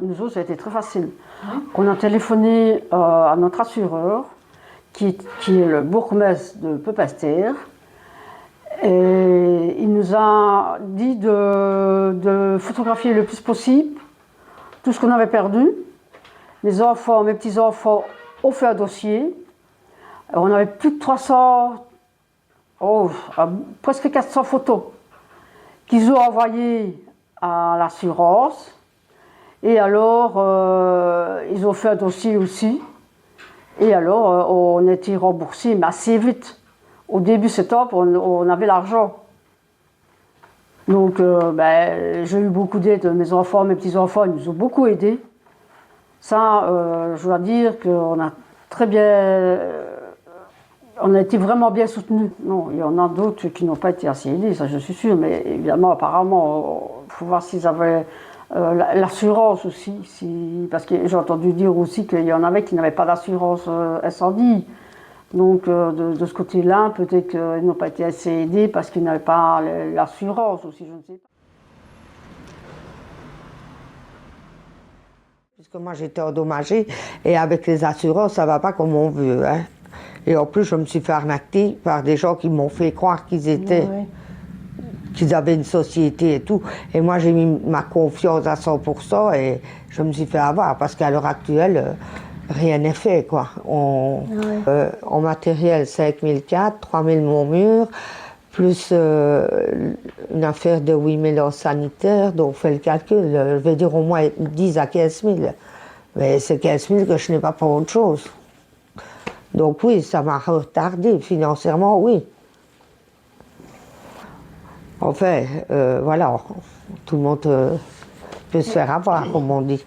Nous autres, ça a été très facile. Oui. On a téléphoné à notre assureur, qui est le bourgmestre de Pepester, et il nous a dit de photographier le plus possible tout ce qu'on avait perdu. Mes enfants, mes petits-enfants ont fait un dossier. On avait plus de 300, presque 400 photos qu'ils ont envoyées à l'assurance. Et alors, ils ont fait un dossier aussi. Et alors, on a été remboursé, mais assez vite. Au début septembre, on avait l'argent. Donc, j'ai eu beaucoup d'aide. Mes enfants, mes petits-enfants, ils nous ont beaucoup aidés. Ça, je dois dire qu'on a très bien... on a été vraiment bien soutenus. Non, il y en a d'autres qui n'ont pas été assez aidés, ça je suis sûre. Mais évidemment, apparemment, il faut voir s'ils avaient... l'assurance aussi, parce que j'ai entendu dire aussi qu'il y en avait qui n'avaient pas d'assurance incendie. Donc de ce côté-là, peut-être qu'ils n'ont pas été assez aidés parce qu'ils n'avaient pas l'assurance aussi, je ne sais pas. Puisque moi j'étais endommagée et avec les assurances, ça ne va pas comme on veut. Hein. Et en plus, je me suis fait arnaquer par des gens qui m'ont fait croire qu'ils étaient... Oui. Qu'ils avaient une société et tout. Et moi, j'ai mis ma confiance à 100% et je me suis fait avoir parce qu'à l'heure actuelle, rien n'est fait, quoi. En matériel, 5004, 3000 mon mur, plus une affaire de 8000 en sanitaire, donc on fait le calcul. Je vais dire au moins 10 à 15 000. Mais c'est 15 000 que je n'ai pas pour autre chose. Donc oui, ça m'a retardé financièrement, oui. Enfin, voilà, tout le monde peut se faire avoir, comme on dit.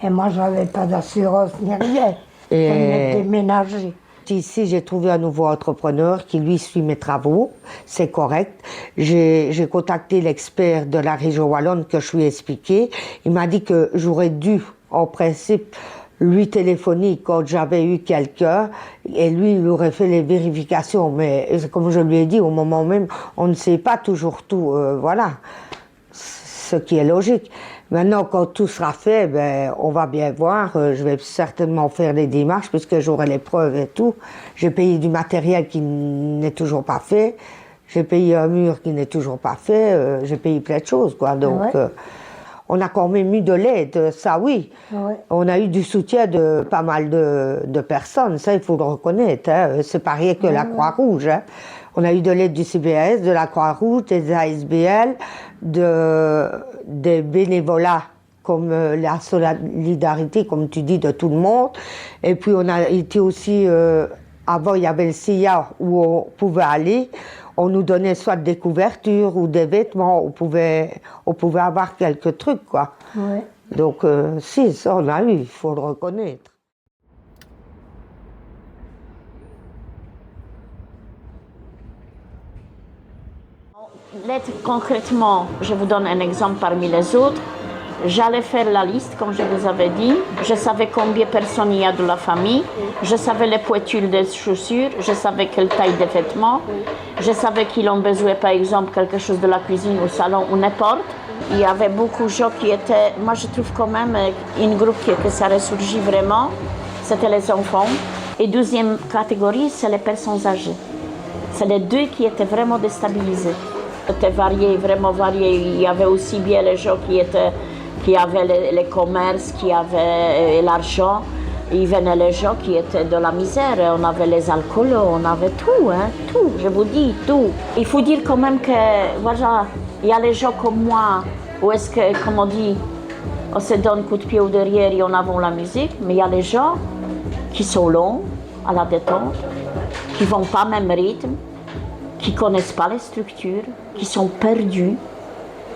Et moi, je n'avais pas d'assurance ni rien. Je venais de déménager. Ici, j'ai trouvé un nouveau entrepreneur qui, lui, suit mes travaux. C'est correct. J'ai contacté l'expert de la région wallonne que je lui ai expliqué. Il m'a dit que j'aurais dû, en principe, lui téléphoner quand j'avais eu quelqu'un et lui, il aurait fait les vérifications. Mais comme je lui ai dit, au moment même, on ne sait pas toujours tout. Voilà, ce qui est logique. Maintenant, quand tout sera fait, ben, on va bien voir. Je vais certainement faire les démarches puisque j'aurai les preuves et tout. J'ai payé du matériel qui n'est toujours pas fait. J'ai payé un mur qui n'est toujours pas fait. J'ai payé plein de choses, quoi. Donc... Ouais. On a quand même eu de l'aide, ça oui. Ouais. On a eu du soutien de pas mal de personnes, ça il faut le reconnaître. Hein. C'est pas rien que la Croix-Rouge. Hein. On a eu de l'aide du CBAS, de la Croix-Rouge, des ASBL, des bénévolats comme la solidarité, comme tu dis, de tout le monde. Et puis on a été aussi, avant il y avait le CIA où on pouvait aller. On nous donnait soit des couvertures ou des vêtements, on pouvait avoir quelques trucs, quoi. Ouais. Donc, si, ça on a eu, il faut le reconnaître. L'aide concrètement, je vous donne un exemple parmi les autres. J'allais faire la liste, comme je vous avais dit. Je savais combien de personnes il y a de la famille. Je savais les pointures des chaussures. Je savais quelle taille des vêtements. Je savais qu'ils ont besoin, par exemple, quelque chose de la cuisine, au salon ou n'importe. Il y avait beaucoup de gens qui étaient... Moi, je trouve quand même une groupe que ça ressurgit vraiment. C'était les enfants. Et deuxième catégorie, c'est les personnes âgées. C'est les deux qui étaient vraiment déstabilisés. C'était varié, vraiment varié. Il y avait aussi bien les gens qui avaient les commerces, qui avaient l'argent. Il venait les gens qui étaient de la misère. On avait les alcools, on avait tout, hein, tout, je vous dis, tout. Il faut dire quand même que, voilà, il y a les gens comme moi, où est-ce que, comme on dit, on se donne un coup de pied au derrière et on a la musique, mais il y a les gens qui sont longs à la détente, qui ne vont pas au même rythme, qui ne connaissent pas les structures, qui sont perdus,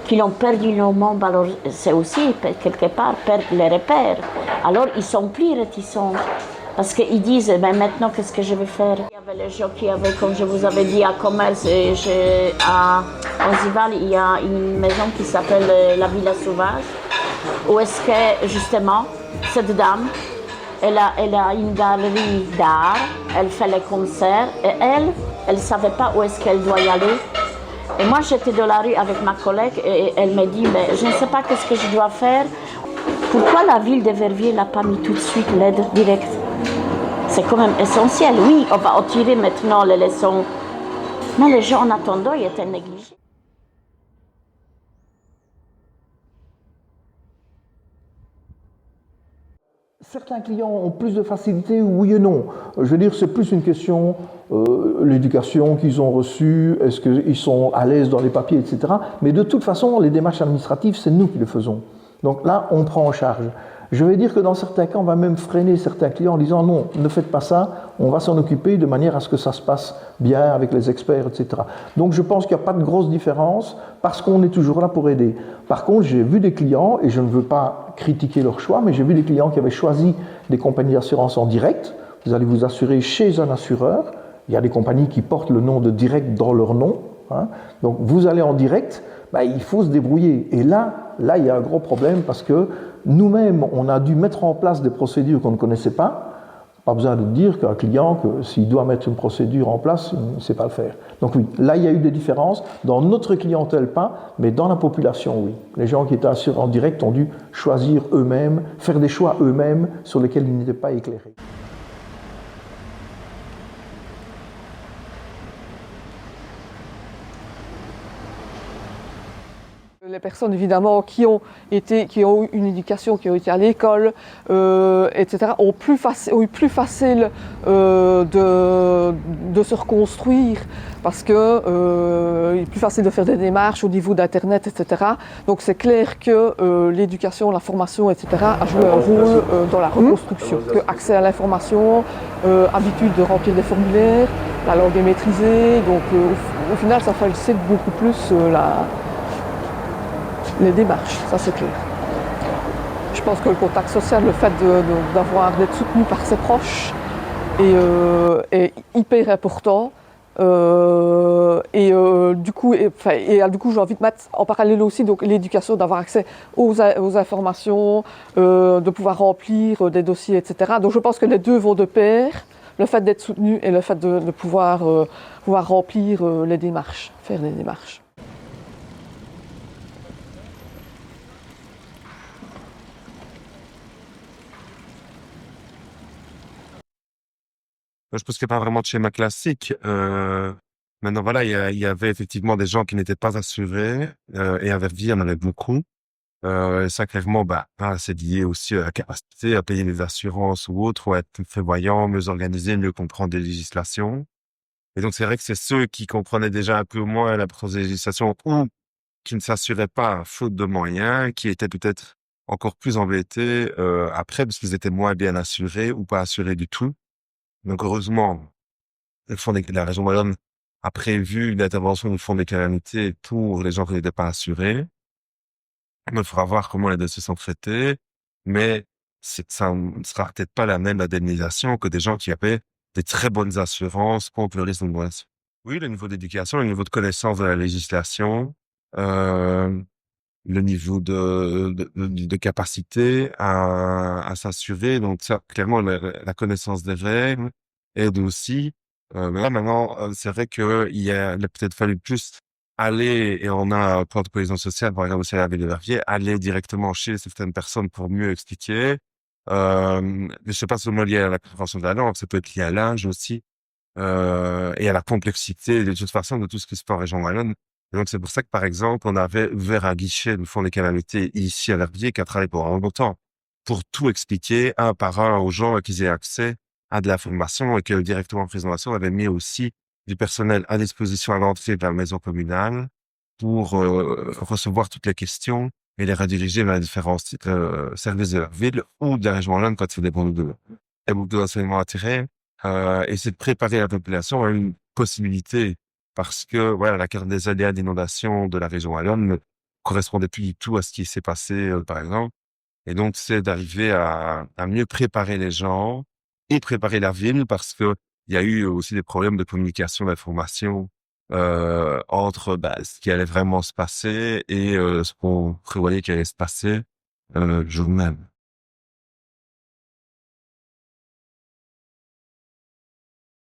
qui l'ont perdu leur monde, alors c'est aussi quelque part perdre les repères. Alors ils sont plus réticents parce qu'ils disent ben, maintenant qu'est-ce que je vais faire. Il y avait les gens qui avaient, comme je vous avais dit, à Commerce, à Onzival, il y a une maison qui s'appelle la Villa Sauvage, où est-ce que justement cette dame, elle a une galerie d'art, elle fait les concerts et elle ne savait pas où est-ce qu'elle doit y aller. Et moi, j'étais dans la rue avec ma collègue et elle me dit, mais je ne sais pas qu'est-ce que je dois faire. Pourquoi la ville de Verviers n'a pas mis tout de suite l'aide directe? C'est quand même essentiel. Oui, on va en tirer maintenant les leçons. Mais les gens en attendant, ils étaient négligés. Certains clients ont plus de facilité, oui et non. Je veux dire, c'est plus une question, l'éducation qu'ils ont reçue, est-ce qu'ils sont à l'aise dans les papiers, etc. Mais de toute façon, les démarches administratives, c'est nous qui les faisons. Donc là, on prend en charge. Je vais dire que dans certains cas, on va même freiner certains clients en disant non, ne faites pas ça, on va s'en occuper de manière à ce que ça se passe bien avec les experts, etc. Donc je pense qu'il n'y a pas de grosse différence parce qu'on est toujours là pour aider. Par contre, j'ai vu des clients, et je ne veux pas critiquer leur choix, mais j'ai vu des clients qui avaient choisi des compagnies d'assurance en direct. Vous allez vous assurer chez un assureur. Il y a des compagnies qui portent le nom de direct dans leur nom. Hein. Donc vous allez en direct, ben, il faut se débrouiller. Et là, il y a un gros problème parce que nous-mêmes, on a dû mettre en place des procédures qu'on ne connaissait pas. Pas besoin de dire qu'un client, que s'il doit mettre une procédure en place, il ne sait pas le faire. Donc oui, là il y a eu des différences. Dans notre clientèle, pas, mais dans la population, oui. Les gens qui étaient assurés en direct ont dû choisir eux-mêmes, faire des choix eux-mêmes sur lesquels ils n'étaient pas éclairés. Les personnes évidemment qui ont eu une éducation, qui ont été à l'école, etc., ont eu plus facile de se reconstruire parce que il est plus facile de faire des démarches au niveau d'Internet, etc. Donc c'est clair que l'éducation, la formation, etc. a joué un rôle dans la reconstruction. Que accès à l'information, habitude de remplir des formulaires, la langue est maîtrisée, donc au final ça facilite beaucoup plus les démarches, ça c'est clair. Je pense que le contact social, le fait d'être soutenu par ses proches est hyper important. Du coup, j'ai envie de mettre en parallèle aussi donc l'éducation, d'avoir accès aux informations, de pouvoir remplir des dossiers, etc. Donc je pense que les deux vont de pair, le fait d'être soutenu et le fait de pouvoir remplir les démarches, faire les démarches. Je pense qu'il n'y a pas vraiment de schéma classique. Maintenant, voilà, il y avait effectivement des gens qui n'étaient pas assurés, et à Verviers, il y en avait beaucoup. Et ça, clairement, c'est lié aussi à la capacité à payer des assurances ou autres, ou à être prévoyant, mieux organisé, mieux comprendre des législations. Et donc, c'est vrai que c'est ceux qui comprenaient déjà un peu moins la législation ou qui ne s'assuraient pas faute de moyens, qui étaient peut-être encore plus embêtés après parce qu'ils étaient moins bien assurés ou pas assurés du tout. Donc, heureusement, la région wallonne a prévu une intervention du fonds des calamités pour les gens qui n'étaient pas assurés. Il faudra voir comment les dossiers sont traités, mais ça ne sera peut-être pas la même indemnisation que des gens qui avaient des très bonnes assurances contre le risque de mauvaise. Oui, le niveau d'éducation, le niveau de connaissance de la législation, le niveau de capacité à s'assurer. Donc ça, clairement, la connaissance des règles aide aussi. Mais là, maintenant, c'est vrai qu'il il a peut-être fallu plus aller, et on a un plan de cohésion sociale, par exemple, aussi à la ville de Verviers, aller directement chez certaines personnes pour mieux expliquer. Je sais pas seulement lié à la prévention de la langue, ça peut être lié à l'âge aussi, et à la complexité de toute façon de tout ce qui se fait en région wallonne. Et donc, c'est pour ça que, par exemple, on avait ouvert un guichet du Fonds des calamités ici à Verviers qui a travaillé pendant longtemps pour tout expliquer un par un aux gens et qu'ils aient accès à de la formation, et que directement en présentation, on avait mis aussi du personnel à disposition à l'entrée de la maison communale pour recevoir toutes les questions et les rediriger vers les différents services de la ville ou de la région wallonne quand il y a des beaucoup d'enseignements attirés. Et c'est de préparer la population à une possibilité, parce que voilà, la carte des aléas d'inondation de la région wallonne ne correspondait plus du tout à ce qui s'est passé, par exemple. Et donc, c'est d'arriver à mieux préparer les gens et préparer la ville, parce que il y a eu aussi des problèmes de communication, d'information entre ce qui allait vraiment se passer et ce qu'on prévoyait qu'il allait se passer le jour même.